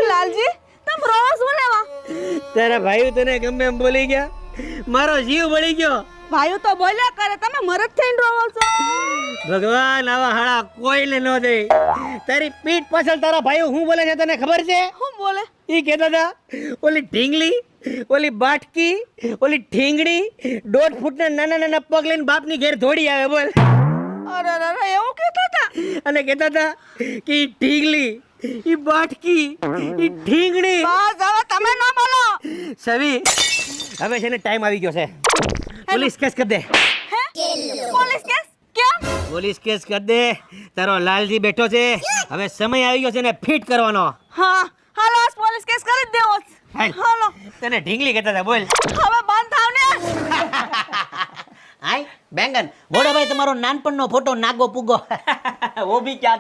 લાલજી તમ રોજ બોલાવા તારા ભાઈ તને ગમે એમ બોલી ગયા, મારો જીવ બળી ગયો. ભાઈઓ તો બોલ્યા કરે, તમે મરદ થઈને રોવો છો. ભગવાન આવા હાડા કોઈને ન દે. તારી પીઠ પાછળ તારા ભાઈ શું બોલે છે તને ખબર છે? શું બોલે? ઈ કહેતા હતા ઓલી ઢીંગલી, ઓલી બાટકી, ઓલી ઠીંગડી 1.5 ફૂટના નાના નાના પગ લઈને બાપની ઘેર દોડી આવે. બોલ. અરે અરે એવું કહેતા હતા. અને કહેતા હતા કે ઈ ઢીંગલી, ઈ બાટકી, ઈ ઠીંગડી. બસ હવે તમે ન બોલો. સવી હવે છે ને ટાઈમ આવી ગયો છે. પોલીસ કેસ કરી દે. હે પોલીસ કેસ? કેમ? પોલીસ કેસ કરી દે. તારો લાલજી બેઠો છે, હવે સમય આવી ગયો છે ને ફિટ કરવાનો. હા હાલો આજ પોલીસ કેસ કરી જ દેવો છે. હાલ. હાલો તને ઢીંગલી કહેતા હતા. બોલ. હવે બંધ થાવ ને. હાય બેંગન, મોડા ભાઈ તમારો નાનપણનો ફોટો નાગો પૂગો વો ભી ક્યાં